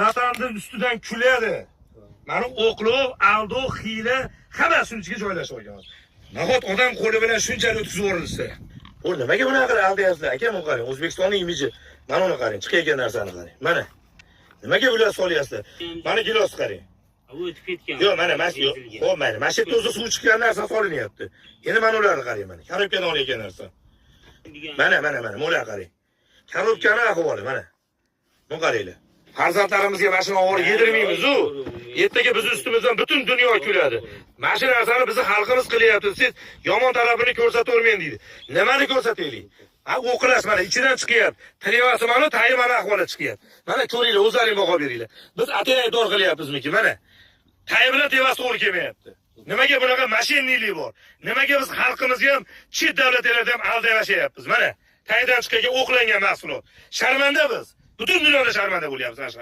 vatanning ustidan kuladi. Mana o'qlov, aldov, hiyla hammasi ichiga joylashib olgan. Nahot odam qo'li bilan shunchalik o'tkazib yuborilsa. Bu nimaga bunaqa qilib aldayapsizlar? Aka, bu qarang, O'zbekistonning imiji. Mana uni qarang, chiqayotgan narsani qarang. Mana. Nimaga bular solyapsizlar? Mana gilos qarang. Bu o'tib ketgan. Yo'q, mana yo'q. Xo'p, mana mashina o'zi suv chiqqan narsa solinyapti. Endi mana ularni qarang mana. Korobkadan olayotgan narsa. Mana, mo'lar qarang. Korobkani ahvoli mana. Bu qaranglar. Farzandlarimizga mashina olib yedirmaymiz-ku. Ertaga biz ustimizdan butun dunyo kuladi. Mashina narsani bizni xalqimiz qilyapti. Siz yomon tarafini ko'rsatavermayman deydi. Nimani ko'rsataylik? Ha, o'qilas mana ichidan chiqyapti. Trevasi mana, tayi mana ahvoli chiqyapti. Mana ko'ringlar, o'zlaring baho beringlar. Biz atay dor qilyapmizmi-ki mana? Tayi bilan tevasi to'g'ri kelmayapti. Nimaga bunaqa mashinnilik bor? Nimaga biz xalqimizga ham chet davlatlarda ham aldayapmiz? Mana taydan chiqqan o'qlangan mahsulot. Sharmanda biz. Butun dunyoda sharmanda bo'lyapmiz, ashab.